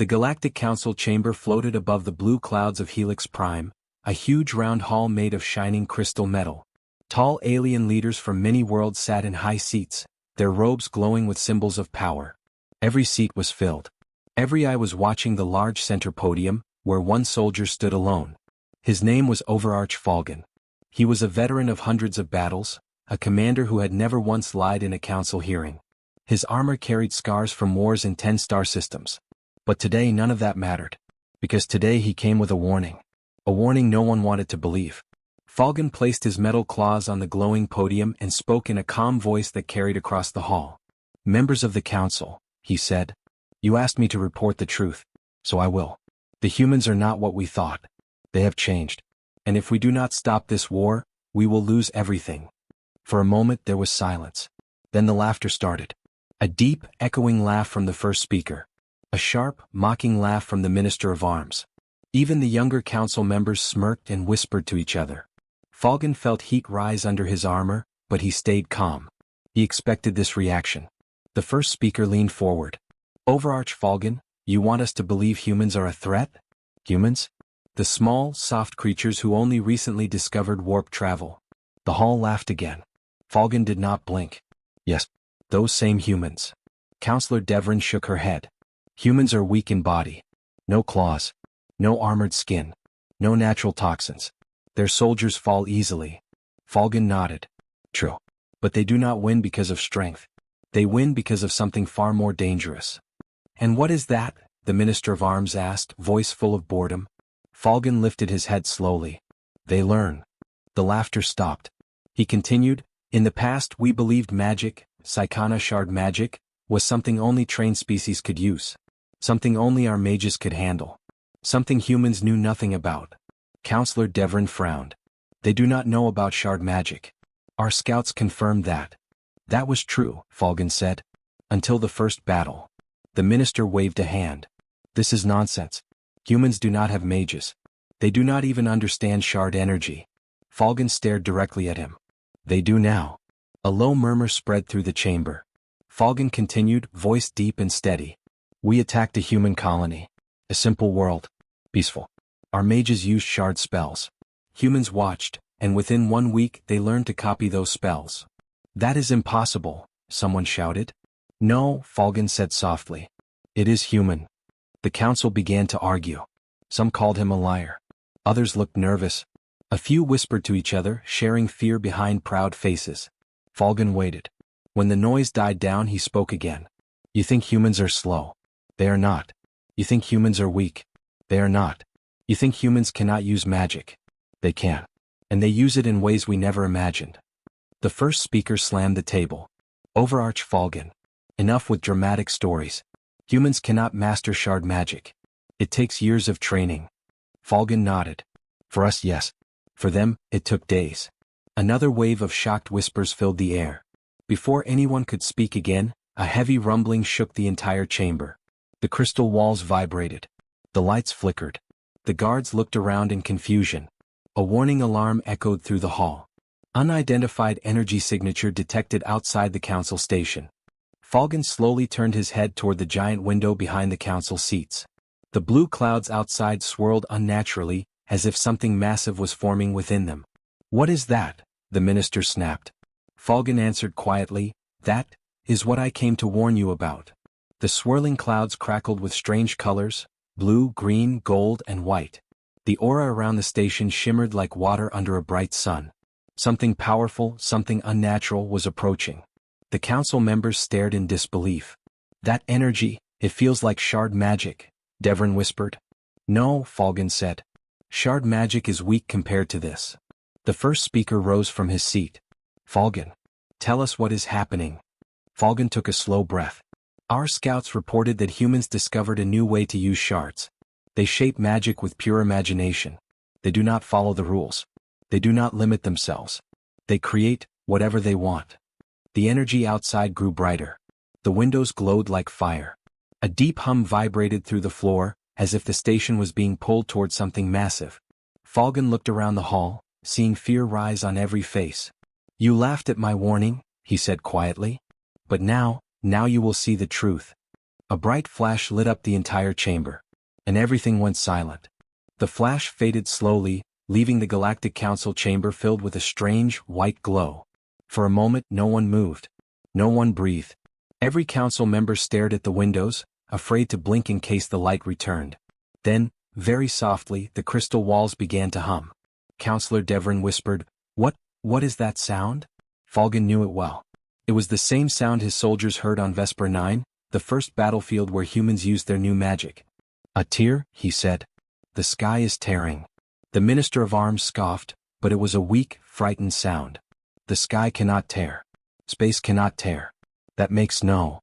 The Galactic Council chamber floated above the blue clouds of Helix Prime, a huge round hall made of shining crystal metal. Tall alien leaders from many worlds sat in high seats, their robes glowing with symbols of power. Every seat was filled. Every eye was watching the large center podium, where one soldier stood alone. His name was Overarch Falcon. He was a veteran of hundreds of battles, a commander who had never once lied in a council hearing. His armor carried scars from wars in 10-star systems. But today none of that mattered. Because today he came with a warning. A warning no one wanted to believe. Falcon placed his metal claws on the glowing podium and spoke in a calm voice that carried across the hall. "Members of the council," he said. "You asked me to report the truth, so I will. The humans are not what we thought. They have changed. And if we do not stop this war, we will lose everything." For a moment there was silence. Then the laughter started. A deep, echoing laugh from the first speaker. A sharp, mocking laugh from the Minister of Arms. Even the younger council members smirked and whispered to each other. Falcon felt heat rise under his armor, but he stayed calm. He expected this reaction. The first speaker leaned forward. "Overarch Falcon, you want us to believe humans are a threat? Humans? The small, soft creatures who only recently discovered warp travel." The hall laughed again. Falcon did not blink. "Yes, those same humans." Counselor Devrin shook her head. "Humans are weak in body. No claws. No armored skin. No natural toxins. Their soldiers fall easily." Falcon nodded. "True. But they do not win because of strength. They win because of something far more dangerous." "And what is that?" the Minister of Arms asked, voice full of boredom. Falcon lifted his head slowly. "They learn." The laughter stopped. He continued, "In the past we believed magic, Psychana shard magic, was something only trained species could use. Something only our mages could handle. Something humans knew nothing about." Counselor Devrin frowned. "They do not know about shard magic. Our scouts confirmed that." "That was true," Falcon said. "Until the first battle." The minister waved a hand. "This is nonsense. Humans do not have mages. They do not even understand shard energy." Falcon stared directly at him. "They do now." A low murmur spread through the chamber. Falcon continued, voice deep and steady. "We attacked a human colony. A simple world. Peaceful. Our mages used shard spells. Humans watched, and within 1 week they learned to copy those spells." "That is impossible," someone shouted. "No," Falcon said softly. "It is human." The council began to argue. Some called him a liar. Others looked nervous. A few whispered to each other, sharing fear behind proud faces. Falcon waited. When the noise died down he spoke again. "You think humans are slow. They are not. You think humans are weak. They are not. You think humans cannot use magic. They can. And they use it in ways we never imagined." The first speaker slammed the table. "Overarch Falcon. Enough with dramatic stories. Humans cannot master shard magic. It takes years of training." Falcon nodded. "For us, yes. For them, it took days." Another wave of shocked whispers filled the air. Before anyone could speak again, a heavy rumbling shook the entire chamber. The crystal walls vibrated. The lights flickered. The guards looked around in confusion. A warning alarm echoed through the hall. Unidentified energy signature detected outside the council station. Falcon slowly turned his head toward the giant window behind the council seats. The blue clouds outside swirled unnaturally, as if something massive was forming within them. "What is that?" the minister snapped. Falcon answered quietly, "That is what I came to warn you about." The swirling clouds crackled with strange colors, blue, green, gold, and white. The aura around the station shimmered like water under a bright sun. Something powerful, something unnatural was approaching. The council members stared in disbelief. "That energy, it feels like shard magic," Devrin whispered. "No," Falcon said. "Shard magic is weak compared to this." The first speaker rose from his seat. "Falcon, tell us what is happening." Falcon took a slow breath. "Our scouts reported that humans discovered a new way to use shards. They shape magic with pure imagination. They do not follow the rules. They do not limit themselves. They create whatever they want." The energy outside grew brighter. The windows glowed like fire. A deep hum vibrated through the floor, as if the station was being pulled toward something massive. Falcon looked around the hall, seeing fear rise on every face. "You laughed at my warning," he said quietly. "But now you will see the truth." A bright flash lit up the entire chamber. And everything went silent. The flash faded slowly, leaving the Galactic Council chamber filled with a strange, white glow. For a moment no one moved. No one breathed. Every council member stared at the windows, afraid to blink in case the light returned. Then, very softly, the crystal walls began to hum. Councillor Devrin whispered, What is that sound? Falcon knew it well. It was the same sound his soldiers heard on Vesper 9, the first battlefield where humans used their new magic. A tear, he said. The sky is tearing. The Minister of Arms scoffed, but it was a weak, frightened sound. The sky cannot tear. Space cannot tear. That makes no.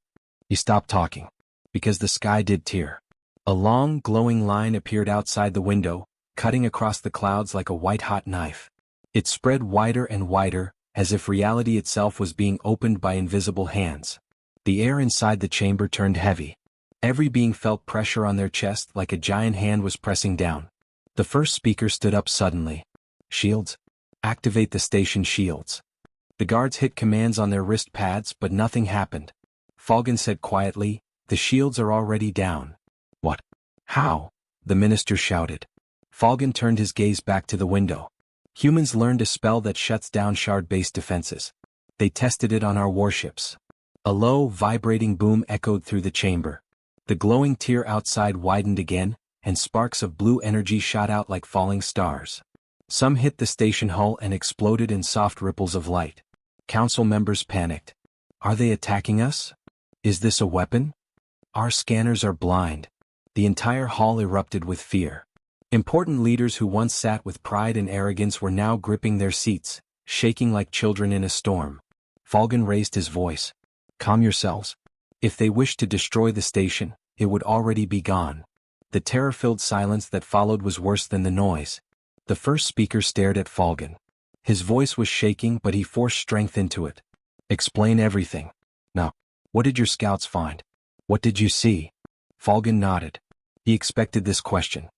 He stopped talking. Because the sky did tear. A long, glowing line appeared outside the window, cutting across the clouds like a white-hot knife. It spread wider and wider, as if reality itself was being opened by invisible hands. The air inside the chamber turned heavy. Every being felt pressure on their chest like a giant hand was pressing down. The first speaker stood up suddenly. Shields? Activate the station shields. The guards hit commands on their wrist pads, but nothing happened. Falcon said quietly, The shields are already down. What? How? The minister shouted. Falcon turned his gaze back to the window. Humans learned a spell that shuts down shard-based defenses. They tested it on our warships. A low, vibrating boom echoed through the chamber. The glowing tier outside widened again, and sparks of blue energy shot out like falling stars. Some hit the station hull and exploded in soft ripples of light. Council members panicked. Are they attacking us? Is this a weapon? Our scanners are blind. The entire hall erupted with fear. Important leaders who once sat with pride and arrogance were now gripping their seats, shaking like children in a storm. Falcon raised his voice. Calm yourselves. If they wished to destroy the station, it would already be gone. The terror-filled silence that followed was worse than the noise. The first speaker stared at Falcon. His voice was shaking, but he forced strength into it. Explain everything. Now, what did your scouts find? What did you see? Falcon nodded. He expected this question.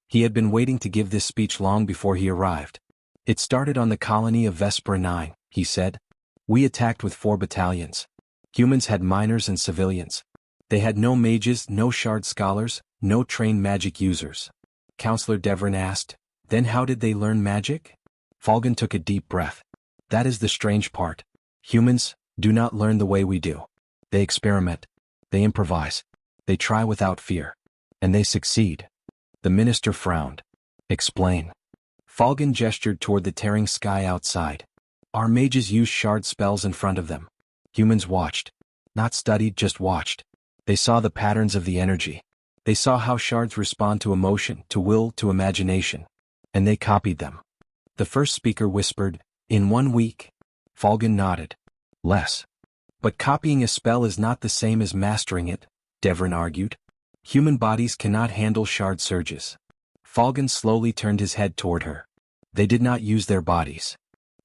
He had been waiting to give this speech long before he arrived. It started on the colony of Vesper 9, he said. We attacked with 4 battalions. Humans had miners and civilians. They had no mages, no shard scholars, no trained magic users. Councillor Devrin asked, Then how did they learn magic? Falcon took a deep breath. That is the strange part. Humans do not learn the way we do. They experiment. They improvise. They try without fear. And they succeed. The minister frowned. Explain. Falcon gestured toward the tearing sky outside. Our mages used shard spells in front of them. Humans watched. Not studied, just watched. They saw the patterns of the energy. They saw how shards respond to emotion, to will, to imagination. And they copied them. The first speaker whispered, In 1 week. Falcon nodded. Less. But copying a spell is not the same as mastering it, Devrin argued. Human bodies cannot handle shard surges. Falcon slowly turned his head toward her. They did not use their bodies.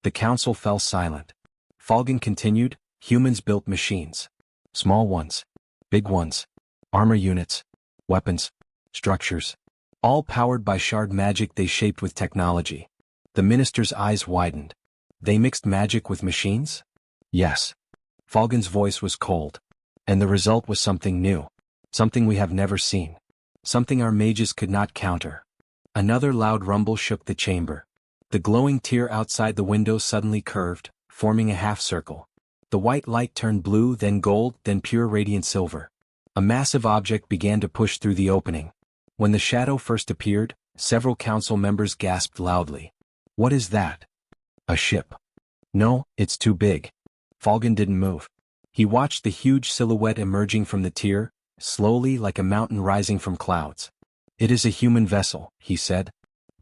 The council fell silent. Falcon continued, Humans built machines. Small ones. Big ones. Armor units. Weapons. Structures. All powered by shard magic they shaped with technology. The minister's eyes widened. They mixed magic with machines? Yes. Falcon's voice was cold. And the result was something new. Something we have never seen. Something our mages could not counter. Another loud rumble shook the chamber. The glowing tier outside the window suddenly curved, forming a half-circle. The white light turned blue, then gold, then pure radiant silver. A massive object began to push through the opening. When the shadow first appeared, several council members gasped loudly. What is that? A ship. No, it's too big. Falcon didn't move. He watched the huge silhouette emerging from the tier, slowly like a mountain rising from clouds. It is a human vessel, he said.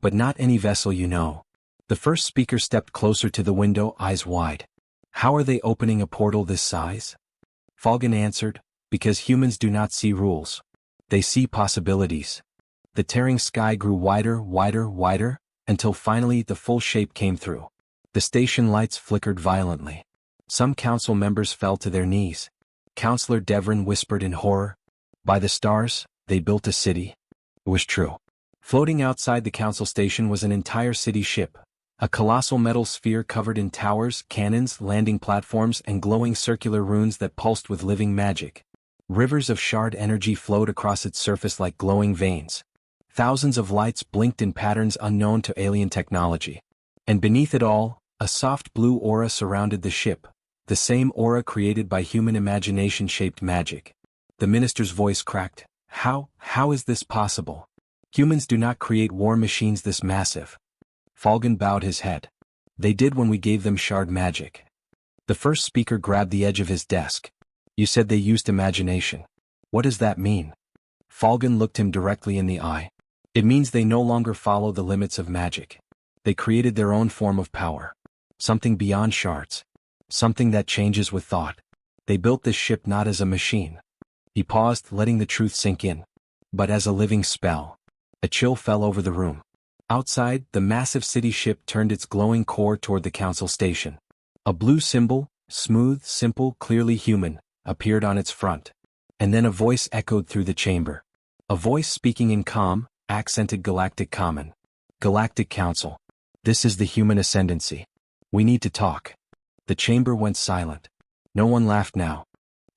But not any vessel you know. The first speaker stepped closer to the window, eyes wide. How are they opening a portal this size? Falcon answered, Because humans do not see rules. They see possibilities. The tearing sky grew wider, wider, wider, until finally the full shape came through. The station lights flickered violently. Some council members fell to their knees. Councillor Devrin whispered in horror. By the stars, they built a city. It was true. Floating outside the council station was an entire city ship. A colossal metal sphere covered in towers, cannons, landing platforms, and glowing circular runes that pulsed with living magic. Rivers of shard energy flowed across its surface like glowing veins. Thousands of lights blinked in patterns unknown to alien technology. And beneath it all, a soft blue aura surrounded the ship, the same aura created by human imagination-shaped magic. The minister's voice cracked. How is this possible? Humans do not create war machines this massive. Falcon bowed his head. They did when we gave them shard magic. The first speaker grabbed the edge of his desk. You said they used imagination. What does that mean? Falcon looked him directly in the eye. It means they no longer follow the limits of magic. They created their own form of power. Something beyond shards. Something that changes with thought. They built this ship not as a machine. He paused, letting the truth sink in. But as a living spell. A chill fell over the room. Outside, the massive city ship turned its glowing core toward the council station. A blue symbol, smooth, simple, clearly human, appeared on its front. And then a voice echoed through the chamber. A voice speaking in calm, accented galactic common. Galactic Council. This is the human ascendancy. We need to talk. The chamber went silent. No one laughed now.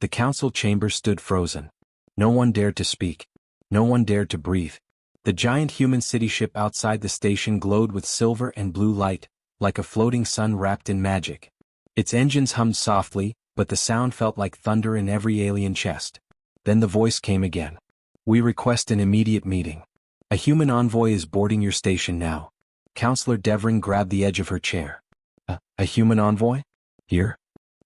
The council chamber stood frozen. No one dared to speak. No one dared to breathe. The giant human city ship outside the station glowed with silver and blue light, like a floating sun wrapped in magic. Its engines hummed softly, but the sound felt like thunder in every alien chest. Then the voice came again. We request an immediate meeting. A human envoy is boarding your station now. Counselor Devrin grabbed the edge of her chair. A human envoy? Here?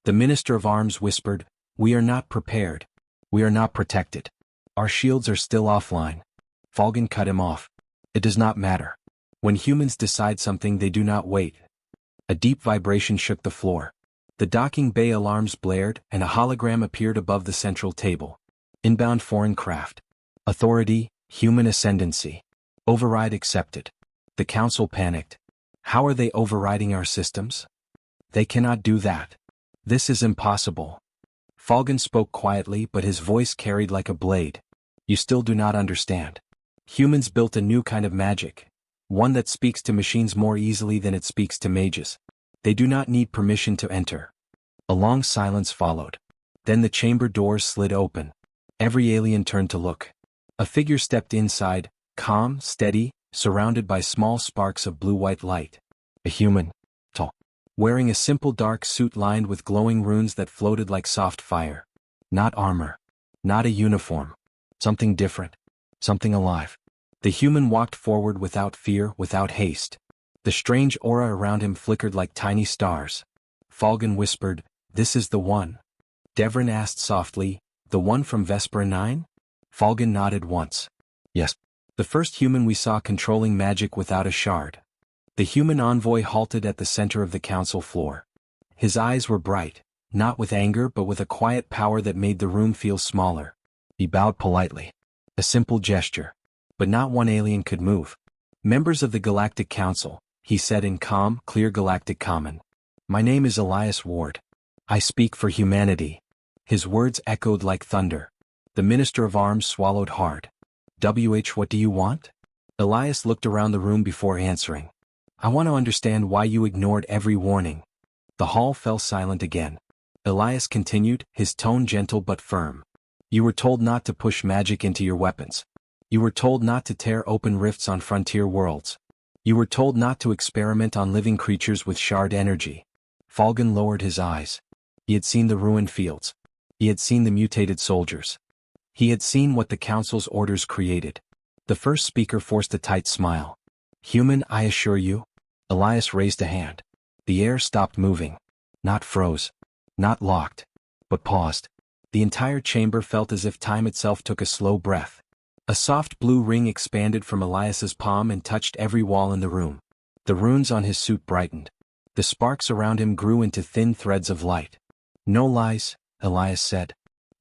The Minister of Arms whispered, We are not prepared. We are not protected. Our shields are still offline. Falcon cut him off. It does not matter. When humans decide something they do not wait. A deep vibration shook the floor. The docking bay alarms blared and a hologram appeared above the central table. Inbound foreign craft. Authority, human ascendancy. Override accepted. The council panicked. How are they overriding our systems? They cannot do that. This is impossible. Falcon spoke quietly, but his voice carried like a blade. You still do not understand. Humans built a new kind of magic. One that speaks to machines more easily than it speaks to mages. They do not need permission to enter. A long silence followed. Then the chamber doors slid open. Every alien turned to look. A figure stepped inside, calm, steady, surrounded by small sparks of blue-white light. A human. Tall. Wearing a simple dark suit lined with glowing runes that floated like soft fire. Not armor. Not a uniform. Something different. Something alive. The human walked forward without fear, without haste. The strange aura around him flickered like tiny stars. Falcon whispered, This is the one. Devrin asked softly, The one from Vespera 9? Falcon nodded once. Yes. The first human we saw controlling magic without a shard. The human envoy halted at the center of the council floor. His eyes were bright, not with anger but with a quiet power that made the room feel smaller. He bowed politely. A simple gesture. But not one alien could move. Members of the Galactic Council, he said in calm, clear galactic common. My name is Elias Ward. I speak for humanity. His words echoed like thunder. The Minister of Arms swallowed hard. What do you want? Elias looked around the room before answering. I want to understand why you ignored every warning. The hall fell silent again. Elias continued, his tone gentle but firm. You were told not to push magic into your weapons. You were told not to tear open rifts on frontier worlds. You were told not to experiment on living creatures with shard energy. Falcon lowered his eyes. He had seen the ruined fields. He had seen the mutated soldiers. He had seen what the council's orders created. The first speaker forced a tight smile. Human, I assure you. Elias raised a hand. The air stopped moving. Not froze. Not locked. But paused. The entire chamber felt as if time itself took a slow breath. A soft blue ring expanded from Elias's palm and touched every wall in the room. The runes on his suit brightened. The sparks around him grew into thin threads of light. No lies, Elias said.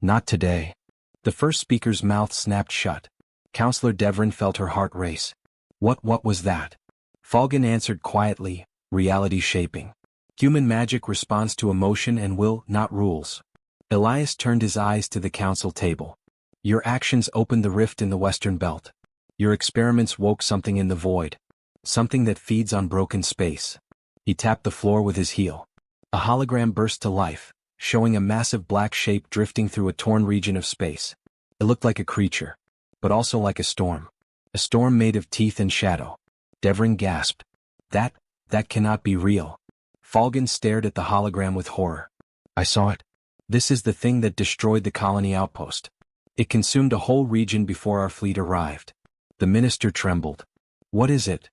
Not today. The first speaker's mouth snapped shut. Counselor Devrin felt her heart race. What was that? Falcon answered quietly, reality shaping. Human magic responds to emotion and will, not rules. Elias turned his eyes to the council table. Your actions opened the rift in the Western Belt. Your experiments woke something in the void. Something that feeds on broken space. He tapped the floor with his heel. A hologram burst to life, showing a massive black shape drifting through a torn region of space. It looked like a creature, but also like a storm. A storm made of teeth and shadow. Devrin gasped. That cannot be real. Falcon stared at the hologram with horror. I saw it. This is the thing that destroyed the colony outpost. It consumed a whole region before our fleet arrived. The minister trembled. What is it?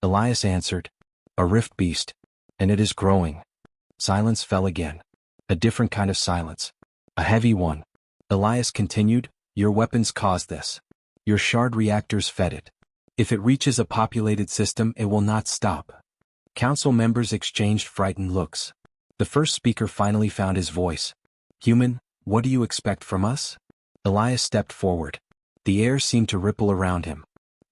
Elias answered. A rift beast. And it is growing. Silence fell again. A different kind of silence. A heavy one. Elias continued, your weapons caused this. Your shard reactors fed it. If it reaches a populated system, it will not stop. Council members exchanged frightened looks. The first speaker finally found his voice. Human, what do you expect from us? Elias stepped forward. The air seemed to ripple around him.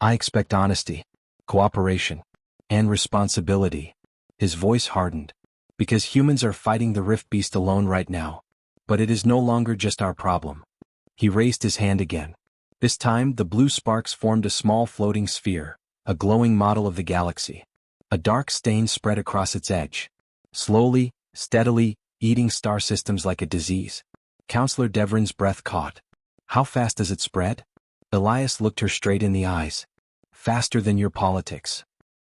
I expect honesty, cooperation, and responsibility. His voice hardened. Because humans are fighting the rift beast alone right now. But it is no longer just our problem. He raised his hand again. This time, the blue sparks formed a small floating sphere, a glowing model of the galaxy. A dark stain spread across its edge. Slowly, steadily, eating star systems like a disease. Counselor Devrin's breath caught. How fast does it spread? Elias looked her straight in the eyes. Faster than your politics.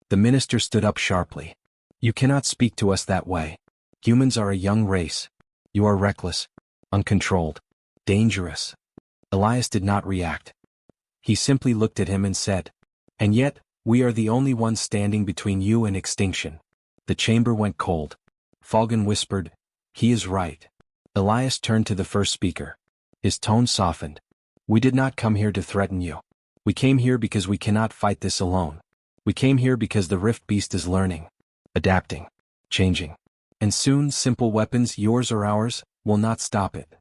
The minister stood up sharply. You cannot speak to us that way. Humans are a young race. You are reckless, uncontrolled, dangerous. Elias did not react. He simply looked at him and said, and yet, we are the only ones standing between you and extinction. The chamber went cold. Falcon whispered, he is right. Elias turned to the first speaker. His tone softened. We did not come here to threaten you. We came here because we cannot fight this alone. We came here because the rift beast is learning, adapting, changing. And soon simple weapons, yours or ours, will not stop it.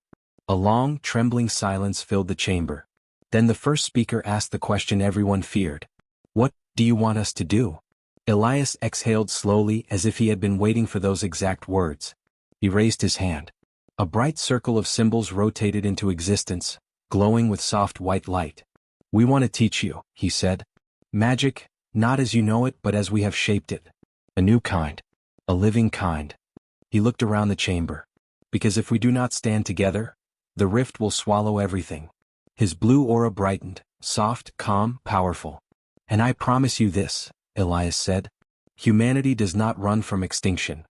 A long, trembling silence filled the chamber. Then the first speaker asked the question everyone feared. What do you want us to do? Elias exhaled slowly as if he had been waiting for those exact words. He raised his hand. A bright circle of symbols rotated into existence, glowing with soft white light. We want to teach you, he said. Magic, not as you know it but as we have shaped it. A new kind. A living kind. He looked around the chamber. Because if we do not stand together, the rift will swallow everything. His blue aura brightened, soft, calm, powerful. And I promise you this, Elias said. Humanity does not run from extinction.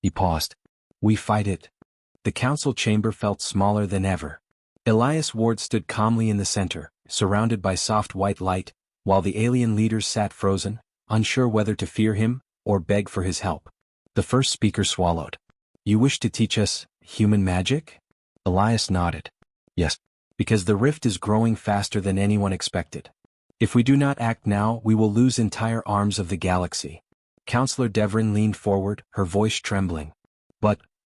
He paused. We fight it. The council chamber felt smaller than ever. Elias Ward stood calmly in the center, surrounded by soft white light, while the alien leaders sat frozen, unsure whether to fear him or beg for his help. The first speaker swallowed. You wish to teach us human magic? Elias nodded. Yes, because the rift is growing faster than anyone expected. If we do not act now, we will lose entire arms of the galaxy. Counselor Devrin leaned forward, her voice trembling.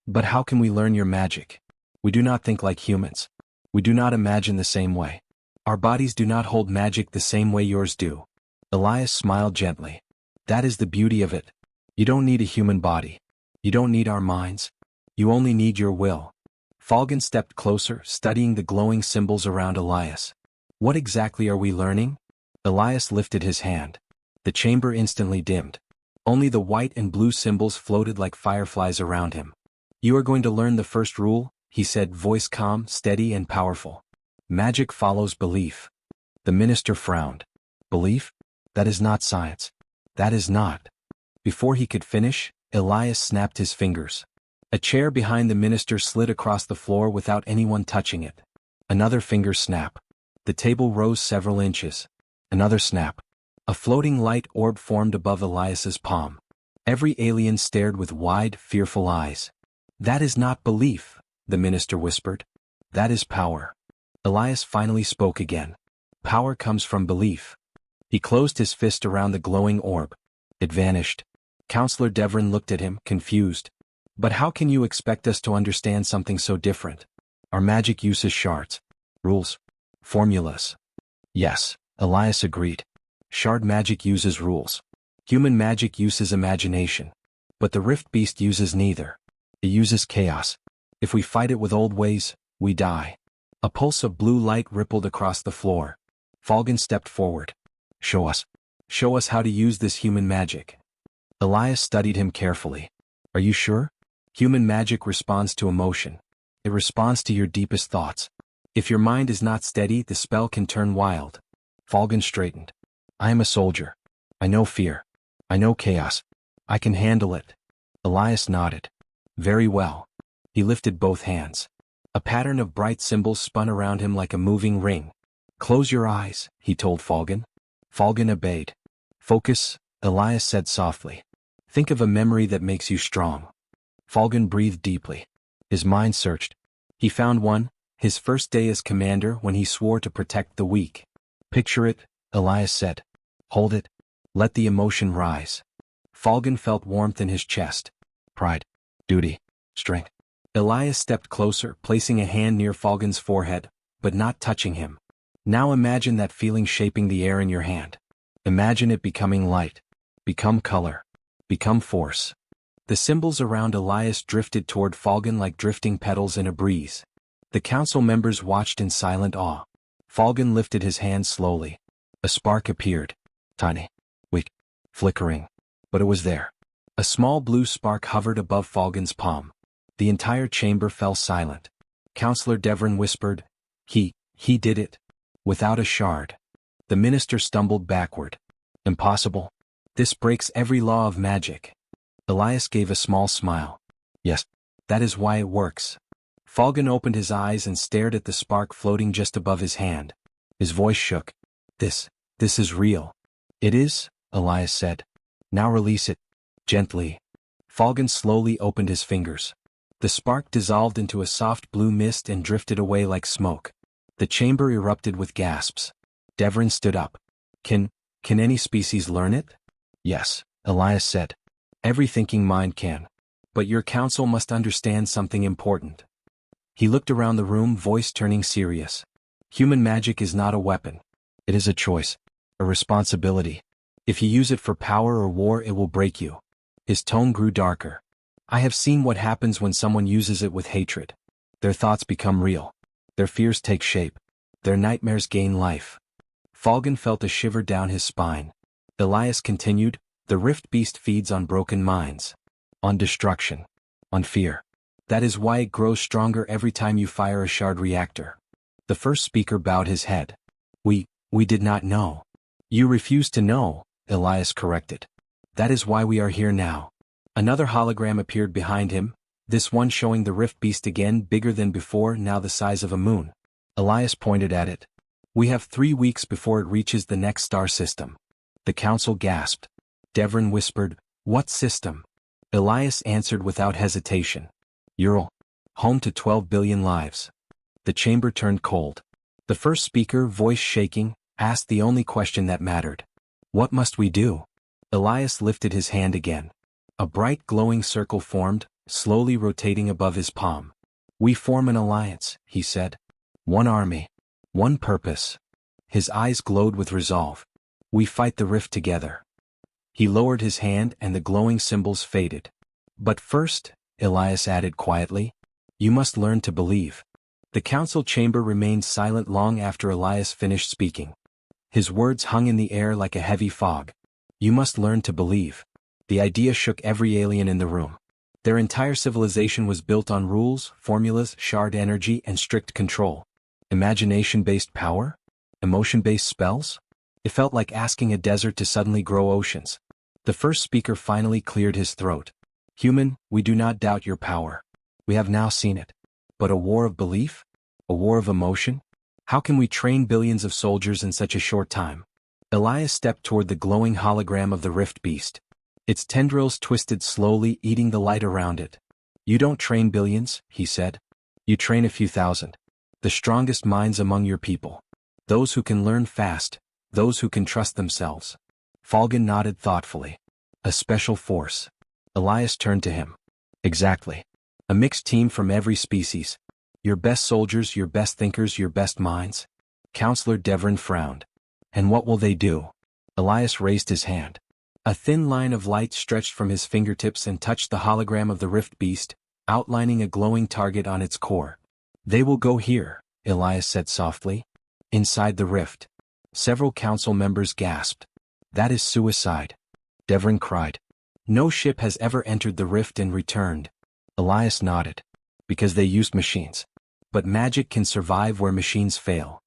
But how can we learn your magic? We do not think like humans. We do not imagine the same way. Our bodies do not hold magic the same way yours do. Elias smiled gently. That is the beauty of it. You don't need a human body. You don't need our minds. You only need your will. Falcon stepped closer, studying the glowing symbols around Elias. What exactly are we learning? Elias lifted his hand. The chamber instantly dimmed. Only the white and blue symbols floated like fireflies around him. You are going to learn the first rule, he said, voice calm, steady and powerful. Magic follows belief. The minister frowned. Belief? That is not science. That is not. Before he could finish, Elias snapped his fingers. A chair behind the minister slid across the floor without anyone touching it. Another finger snap. The table rose several inches. Another snap. A floating light orb formed above Elias's palm. Every alien stared with wide, fearful eyes. That is not belief, the minister whispered. That is power. Elias finally spoke again. Power comes from belief. He closed his fist around the glowing orb. It vanished. Counselor Devrin looked at him, confused. But how can you expect us to understand something so different? Our magic uses shards, rules, formulas. Yes, Elias agreed. Shard magic uses rules. Human magic uses imagination. But the rift beast uses neither. It uses chaos. If we fight it with old ways, we die. A pulse of blue light rippled across the floor. Falcon stepped forward. Show us. Show us how to use this human magic. Elias studied him carefully. Are you sure? Human magic responds to emotion, It responds to your deepest thoughts. If your mind is not steady, the spell can turn wild. Falcon straightened. I am a soldier. I know fear. I know chaos. I can handle it. Elias nodded. Very well. He lifted both hands. A pattern of bright symbols spun around him like a moving ring. Close your eyes, he told Falcon. Falcon obeyed. Focus, Elias said softly. Think of a memory that makes you strong. Falcon breathed deeply. His mind searched. He found one, his first day as commander when he swore to protect the weak. Picture it, Elias said. Hold it. Let the emotion rise. Falcon felt warmth in his chest. Pride. Duty. Strength. Elias stepped closer, placing a hand near Falcon's forehead, but not touching him. Now imagine that feeling shaping the air in your hand. Imagine it becoming light. Become color. Become force. The symbols around Elias drifted toward Falcon like drifting petals in a breeze. The council members watched in silent awe. Falcon lifted his hand slowly. A spark appeared. Tiny. Weak. Flickering. But it was there. A small blue spark hovered above Falcon's palm. The entire chamber fell silent. Counselor Devrin whispered, He did it. Without a shard. The minister stumbled backward. Impossible. This breaks every law of magic. Elias gave a small smile. Yes, that is why it works. Falcon opened his eyes and stared at the spark floating just above his hand. His voice shook. This is real. It is, Elias said. Now release it. Gently. Falcon slowly opened his fingers. The spark dissolved into a soft blue mist and drifted away like smoke. The chamber erupted with gasps. Devrin stood up. Can any species learn it? Yes, Elias said. Every thinking mind can. But your council must understand something important. He looked around the room, voice turning serious. Human magic is not a weapon. It is a choice. A responsibility. If you use it for power or war, it will break you. His tone grew darker. I have seen what happens when someone uses it with hatred. Their thoughts become real. Their fears take shape. Their nightmares gain life. Falcon felt a shiver down his spine. Elias continued, the Rift Beast feeds on broken minds. On destruction. On fear. That is why it grows stronger every time you fire a shard reactor. The first speaker bowed his head. We did not know. You refused to know, Elias corrected. That is why we are here now. Another hologram appeared behind him, this one showing the Rift Beast again, bigger than before, now the size of a moon. Elias pointed at it. We have 3 weeks before it reaches the next star system. The council gasped. Devrin whispered, What system? Elias answered without hesitation. Ural. Home to 12 billion lives. The chamber turned cold. The first speaker, voice shaking, asked the only question that mattered. What must we do? Elias lifted his hand again. A bright glowing circle formed, slowly rotating above his palm. We form an alliance, he said. One army. One purpose. His eyes glowed with resolve. We fight the rift together. He lowered his hand and the glowing symbols faded. But first, Elias added quietly, you must learn to believe. The council chamber remained silent long after Elias finished speaking. His words hung in the air like a heavy fog. You must learn to believe. The idea shook every alien in the room. Their entire civilization was built on rules, formulas, shard energy, and strict control. Imagination-based power? Emotion-based spells? It felt like asking a desert to suddenly grow oceans. The first speaker finally cleared his throat. Human, we do not doubt your power. We have now seen it. But a war of belief? A war of emotion? How can we train billions of soldiers in such a short time? Elias stepped toward the glowing hologram of the Rift Beast. Its tendrils twisted slowly, eating the light around it. You don't train billions, he said. You train a few thousand. The strongest minds among your people. Those who can learn fast, those who can trust themselves. Falcon nodded thoughtfully. A special force. Elias turned to him. Exactly. A mixed team from every species. Your best soldiers, your best thinkers, your best minds. Counselor Devrin frowned. And what will they do? Elias raised his hand. A thin line of light stretched from his fingertips and touched the hologram of the Rift Beast, outlining a glowing target on its core. They will go here, Elias said softly. Inside the rift. Several council members gasped. That is suicide. Devrin cried. No ship has ever entered the rift and returned. Elias nodded. Because they used machines. But magic can survive where machines fail.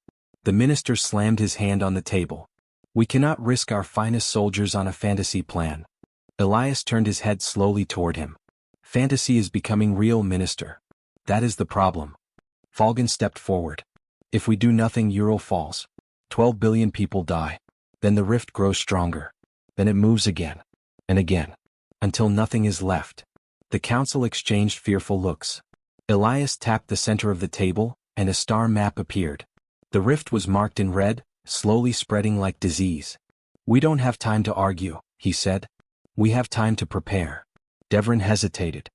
The minister slammed his hand on the table. We cannot risk our finest soldiers on a fantasy plan. Elias turned his head slowly toward him. Fantasy is becoming real, minister. That is the problem. Falcon stepped forward. If we do nothing, Euro falls. 12 billion people die. Then the rift grows stronger. Then it moves again. And again. Until nothing is left. The council exchanged fearful looks. Elias tapped the center of the table, and a star map appeared. The rift was marked in red, slowly spreading like disease. We don't have time to argue, he said. We have time to prepare. Devrin hesitated.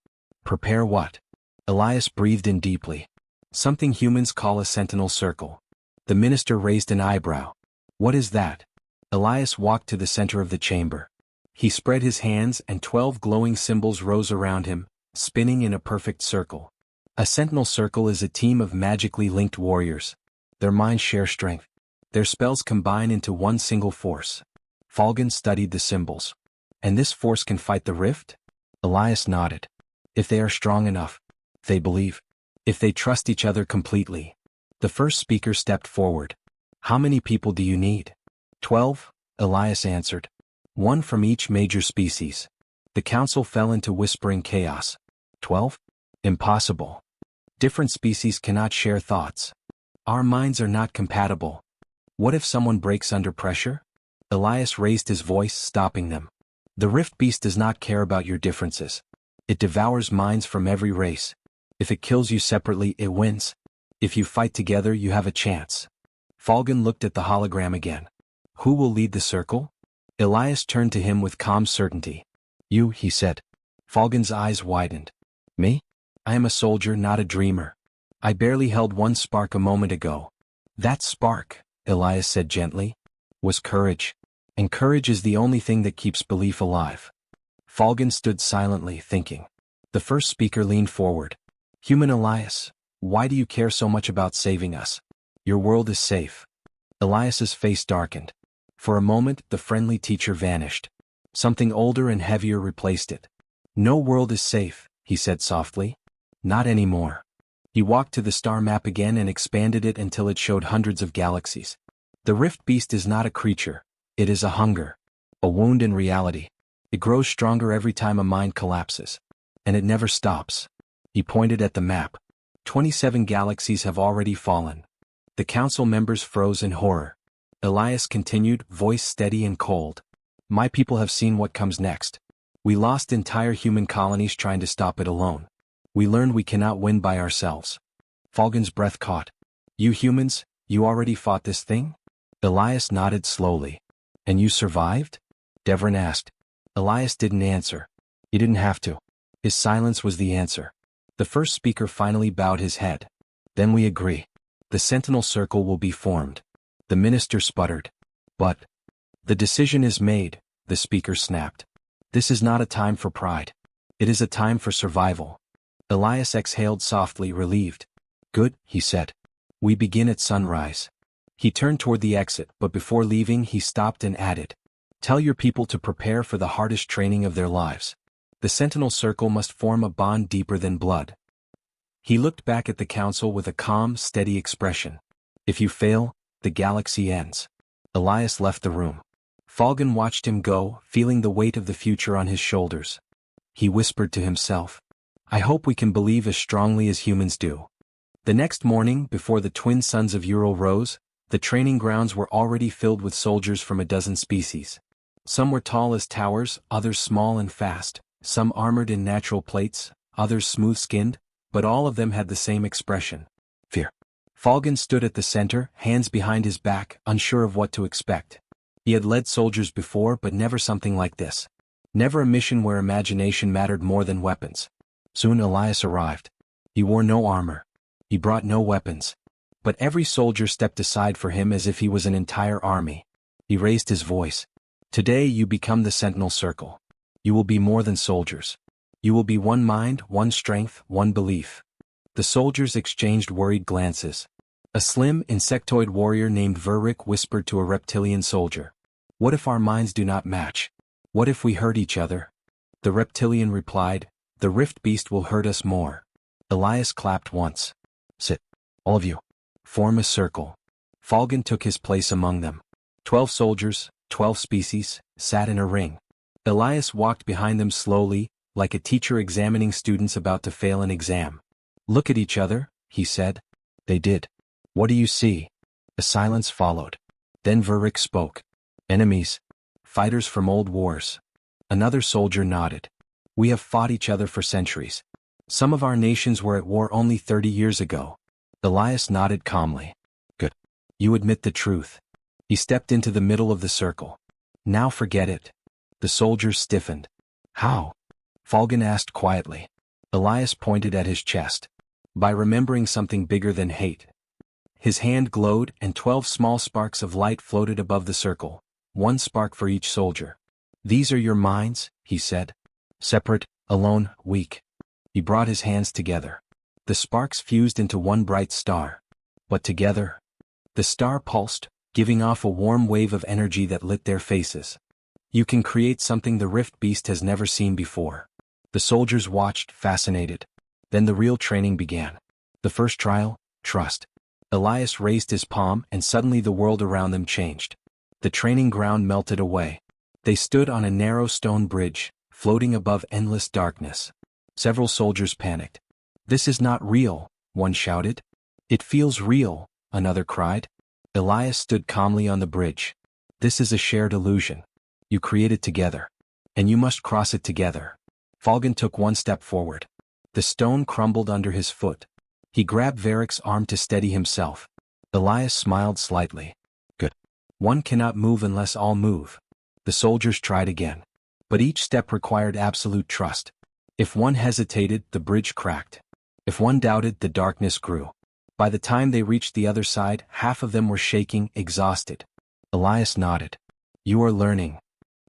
Prepare what? Elias breathed in deeply. Something humans call a sentinel circle. The minister raised an eyebrow. What is that? Elias walked to the center of the chamber. He spread his hands and 12 glowing symbols rose around him, spinning in a perfect circle. A sentinel circle is a team of magically linked warriors. Their minds share strength. Their spells combine into one single force. Falcon studied the symbols. And this force can fight the rift? Elias nodded. If they are strong enough. If they believe. If they trust each other completely. The first speaker stepped forward. How many people do you need? 12, Elias answered. 1 from each major species. The council fell into whispering chaos. 12? Impossible. Different species cannot share thoughts. Our minds are not compatible. What if someone breaks under pressure? Elias raised his voice, stopping them. The rift beast does not care about your differences. It devours minds from every race. If it kills you separately, it wins. If you fight together, you have a chance. Falcon looked at the hologram again. Who will lead the circle? Elias turned to him with calm certainty. You, he said. Falcon's eyes widened. Me? I am a soldier, not a dreamer. I barely held one spark a moment ago. That spark, Elias said gently, was courage. And courage is the only thing that keeps belief alive. Falcon stood silently, thinking. The first speaker leaned forward. Human Elias, why do you care so much about saving us? Your world is safe. Elias's face darkened. For a moment, the friendly teacher vanished. Something older and heavier replaced it. No world is safe, he said softly. Not anymore. He walked to the star map again and expanded it until it showed hundreds of galaxies. The rift beast is not a creature. It is a hunger. A wound in reality. It grows stronger every time a mind collapses. And it never stops. He pointed at the map. 27 galaxies have already fallen. The council members froze in horror. Elias continued, voice steady and cold. My people have seen what comes next. We lost entire human colonies trying to stop it alone. We learned we cannot win by ourselves. Falcon's breath caught. You humans, you already fought this thing? Elias nodded slowly. And you survived? Devrin asked. Elias didn't answer. He didn't have to. His silence was the answer. The first speaker finally bowed his head. Then we agree. The sentinel circle will be formed. The minister sputtered. But the decision is made, the speaker snapped. This is not a time for pride. It is a time for survival. Elias exhaled softly, relieved. Good, he said. We begin at sunrise. He turned toward the exit, but before leaving he stopped and added. Tell your people to prepare for the hardest training of their lives. The sentinel circle must form a bond deeper than blood. He looked back at the council with a calm, steady expression. If you fail, the galaxy ends. Elias left the room. Falcon watched him go, feeling the weight of the future on his shoulders. He whispered to himself. I hope we can believe as strongly as humans do. The next morning, before the twin sons of Ural rose, the training grounds were already filled with soldiers from a dozen species. Some were tall as towers, others small and fast, some armored in natural plates, others smooth-skinned, but all of them had the same expression. Fear. Falcon stood at the center, hands behind his back, unsure of what to expect. He had led soldiers before, but never something like this. Never a mission where imagination mattered more than weapons. Soon Elias arrived. He wore no armor. He brought no weapons. But every soldier stepped aside for him as if he was an entire army. He raised his voice. Today you become the sentinel circle. You will be more than soldiers. You will be one mind, one strength, one belief. The soldiers exchanged worried glances. A slim, insectoid warrior named Verrick whispered to a reptilian soldier. What if our minds do not match? What if we hurt each other? The reptilian replied, the rift beast will hurt us more. Elias clapped once. Sit. All of you. Form a circle. Falcon took his place among them. 12 soldiers, 12 species, sat in a ring. Elias walked behind them slowly, like a teacher examining students about to fail an exam. Look at each other, he said. They did. What do you see? A silence followed. Then Vuric spoke. Enemies. Fighters from old wars. Another soldier nodded. We have fought each other for centuries. Some of our nations were at war only 30 years ago. Elias nodded calmly. Good. You admit the truth. He stepped into the middle of the circle. Now forget it. The soldiers stiffened. How? Falcon asked quietly. Elias pointed at his chest. By remembering something bigger than hate. His hand glowed and 12 small sparks of light floated above the circle, 1 spark for each soldier. These are your minds, he said. Separate, alone, weak. He brought his hands together. The sparks fused into one bright star. But together, the star pulsed, giving off a warm wave of energy that lit their faces. You can create something the Rift Beast has never seen before. The soldiers watched, fascinated. Then the real training began. The first trial, trust. Elias raised his palm and suddenly the world around them changed. The training ground melted away. They stood on a narrow stone bridge, floating above endless darkness. Several soldiers panicked. This is not real, one shouted. It feels real, another cried. Elias stood calmly on the bridge. This is a shared illusion. You create it together. And you must cross it together. Falcon took 1 step forward. The stone crumbled under his foot. He grabbed Varric's arm to steady himself. Elias smiled slightly. Good. One cannot move unless all move. The soldiers tried again. But each step required absolute trust. If one hesitated, the bridge cracked. If one doubted, the darkness grew. By the time they reached the other side, half of them were shaking, exhausted. Elias nodded. You are learning.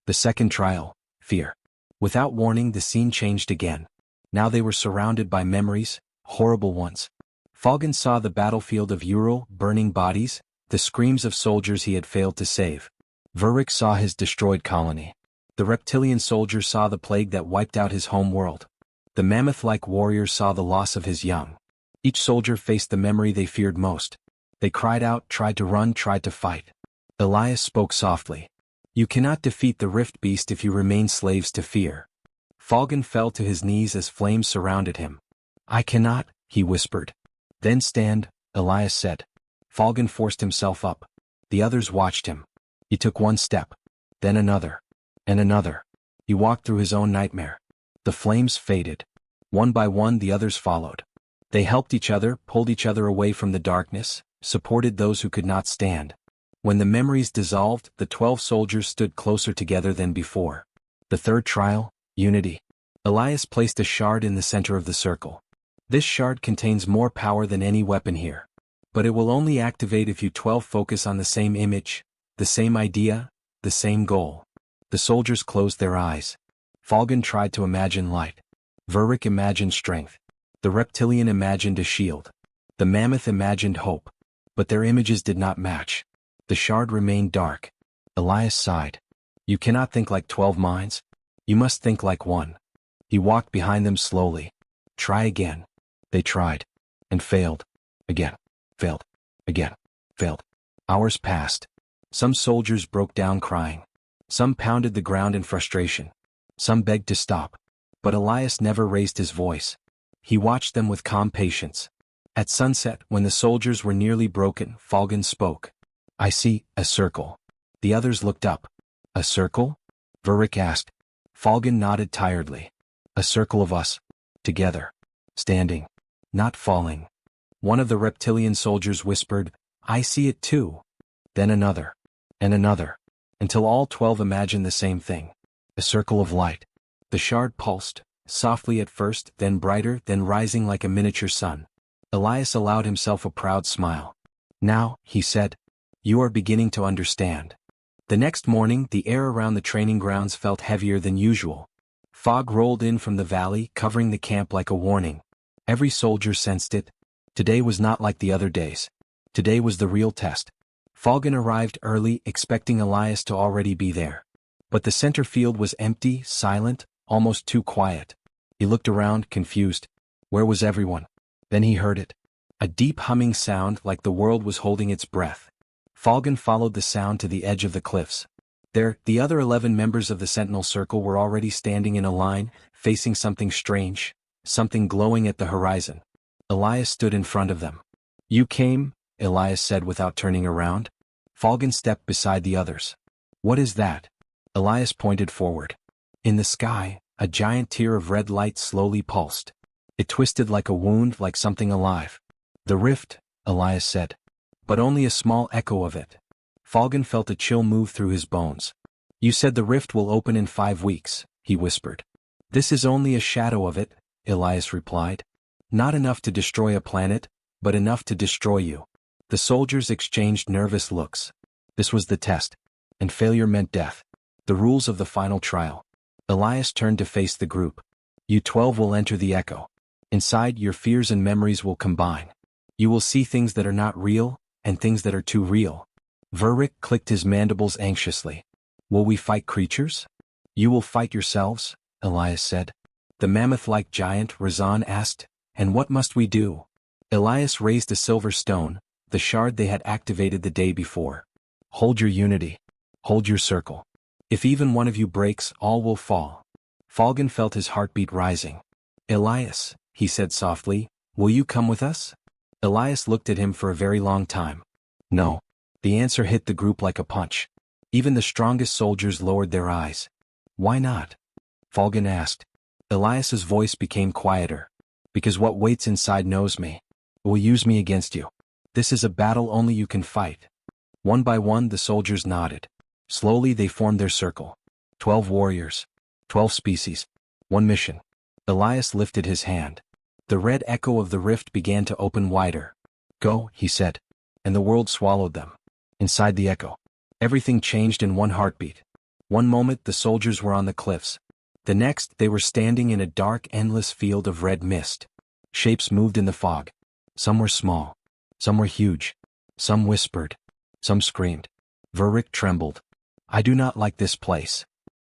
The second trial, fear. Without warning, the scene changed again. Now they were surrounded by memories, horrible ones. Falcon saw the battlefield of Ural, burning bodies, the screams of soldiers he had failed to save. Vuric saw his destroyed colony. The reptilian soldier saw the plague that wiped out his home world. The mammoth-like warrior saw the loss of his young. Each soldier faced the memory they feared most. They cried out, tried to run, tried to fight. Elias spoke softly. You cannot defeat the Rift Beast if you remain slaves to fear. Falcon fell to his knees as flames surrounded him. I cannot, he whispered. Then stand, Elias said. Falcon forced himself up. The others watched him. He took 1 step. Then another. And another. He walked through his own nightmare. The flames faded. One by one the others followed. They helped each other, pulled each other away from the darkness, supported those who could not stand. When the memories dissolved, the 12 soldiers stood closer together than before. The third trial, unity. Elias placed a shard in the center of the circle. This shard contains more power than any weapon here. But it will only activate if you 12 focus on the same image, the same idea, the same goal. The soldiers closed their eyes. Falcon tried to imagine light. Vuric imagined strength. The reptilian imagined a shield. The mammoth imagined hope. But their images did not match. The shard remained dark. Elias sighed. You cannot think like 12 minds. You must think like one. He walked behind them slowly. Try again. They tried. And failed. Again. Failed. Again. Failed. Hours passed. Some soldiers broke down crying. Some pounded the ground in frustration. Some begged to stop. But Elias never raised his voice. He watched them with calm patience. At sunset, when the soldiers were nearly broken, Falcon spoke. I see, a circle. The others looked up. A circle? Vuric asked. Falcon nodded tiredly. A circle of us. Together. Standing. Not falling. One of the reptilian soldiers whispered, I see it too. Then another. And another. Until all 12 imagined the same thing. A circle of light. The shard pulsed, softly at first, then brighter, then rising like a miniature sun. Elias allowed himself a proud smile. Now, he said, you are beginning to understand. The next morning, the air around the training grounds felt heavier than usual. Fog rolled in from the valley, covering the camp like a warning. Every soldier sensed it. Today was not like the other days. Today was the real test. Falcon arrived early, expecting Elias to already be there. But the center field was empty, silent, almost too quiet. He looked around, confused. Where was everyone? Then he heard it. A deep humming sound like the world was holding its breath. Falcon followed the sound to the edge of the cliffs. There, the other 11 members of the Sentinel Circle were already standing in a line, facing something strange, something glowing at the horizon. Elias stood in front of them. "You came," Elias said without turning around. Falcon stepped beside the others. "What is that?" Elias pointed forward. In the sky, a giant tear of red light slowly pulsed. It twisted like a wound, like something alive. "The rift," Elias said. "But only a small echo of it." Falcon felt a chill move through his bones. "You said the rift will open in 5 weeks, he whispered. "This is only a shadow of it," Elias replied. "Not enough to destroy a planet, but enough to destroy you." The soldiers exchanged nervous looks. This was the test. And failure meant death. The rules of the final trial. Elias turned to face the group. "You 12 will enter the echo. Inside, your fears and memories will combine. You will see things that are not real, and things that are too real." Verrick clicked his mandibles anxiously. "Will we fight creatures?" "You will fight yourselves," Elias said. The mammoth-like giant, Razan, asked, "And what must we do?" Elias raised a silver stone, the shard they had activated the day before. "Hold your unity. Hold your circle. If even one of you breaks, all will fall." Falcon felt his heartbeat rising. "Elias," he said softly, "will you come with us?" Elias looked at him for a very long time. "No." The answer hit the group like a punch. Even the strongest soldiers lowered their eyes. "Why not?" Falcon asked. Elias's voice became quieter. "Because what waits inside knows me. It will use me against you. This is a battle only you can fight." One by one the soldiers nodded. Slowly they formed their circle. 12 warriors. 12 species. One mission. Elias lifted his hand. The red echo of the rift began to open wider. "Go," he said. And the world swallowed them. Inside the echo, everything changed in one heartbeat. One moment the soldiers were on the cliffs. The next they were standing in a dark, endless field of red mist. Shapes moved in the fog. Some were small. Some were huge. Some whispered. Some screamed. Verrick trembled. "I do not like this place."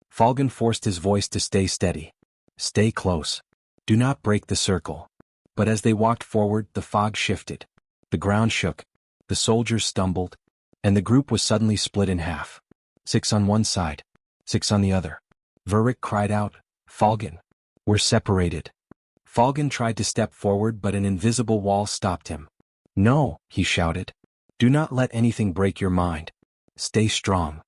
Falcon forced his voice to stay steady. "Stay close. Do not break the circle." But as they walked forward, the fog shifted. The ground shook. The soldiers stumbled. And the group was suddenly split in half. 6 on one side. 6 on the other. Verrick cried out, "Falcon! We're separated." Falcon tried to step forward, but an invisible wall stopped him. "No," he shouted. "Do not let anything break your mind. Stay strong."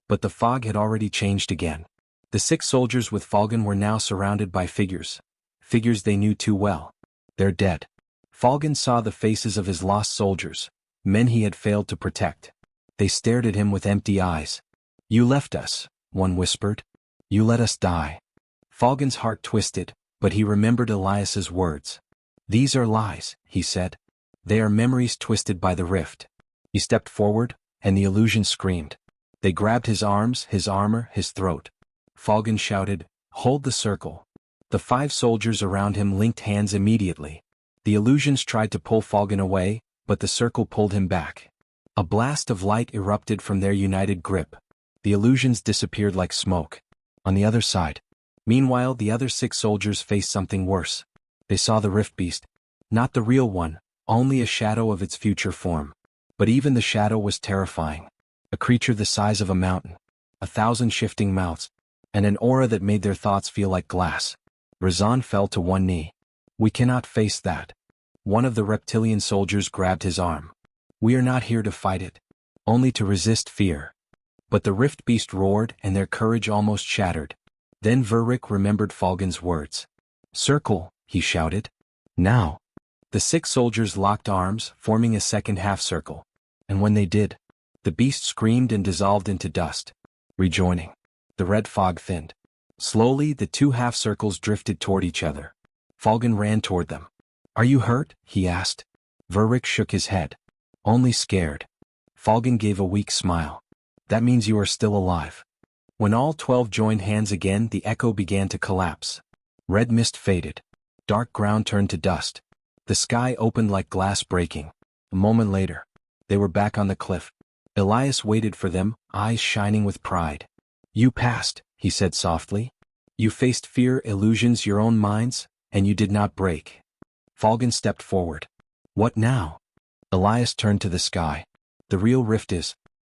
But the fog had already changed again. The 6 soldiers with Falcon were now surrounded by figures. Figures they knew too well. "They're dead." Falcon saw the faces of his lost soldiers, men he had failed to protect. They stared at him with empty eyes. "You left us," one whispered. "You let us die." Falcon's heart twisted, but he remembered Elias's words. "These are lies," he said. "They are memories twisted by the rift." He stepped forward, and the illusion screamed. They grabbed his arms, his armor, his throat. Falcon shouted, "Hold the circle." The 5 soldiers around him linked hands immediately. The illusions tried to pull Falcon away, but the circle pulled him back. A blast of light erupted from their united grip. The illusions disappeared like smoke. On the other side. Meanwhile, the other 6 soldiers faced something worse. They saw the rift beast. Not the real one, only a shadow of its future form. But even the shadow was terrifying. A creature the size of a mountain. 1,000 shifting mouths. And an aura that made their thoughts feel like glass. Razan fell to one knee. "We cannot face that." One of the reptilian soldiers grabbed his arm. "We are not here to fight it. Only to resist fear." But the rift beast roared and their courage almost shattered. Then Verrick remembered Falcon's words. "Circle," he shouted. "Now." The 6 soldiers locked arms, forming a second half-circle. And when they did, the beast screamed and dissolved into dust. Rejoining. The red fog thinned. Slowly, the 2 half-circles drifted toward each other. Falcon ran toward them. "Are you hurt?" he asked. Verrick shook his head. "Only scared." Falcon gave a weak smile. "That means you are still alive." When all 12 joined hands again, the echo began to collapse. Red mist faded. Dark ground turned to dust. The sky opened like glass breaking. A moment later, they were back on the cliff. Elias waited for them, eyes shining with pride. "You passed," he said softly. "You faced fear, illusions, your own minds, and you did not break." Falcon stepped forward. What now? Elias turned to the sky. The real rift is,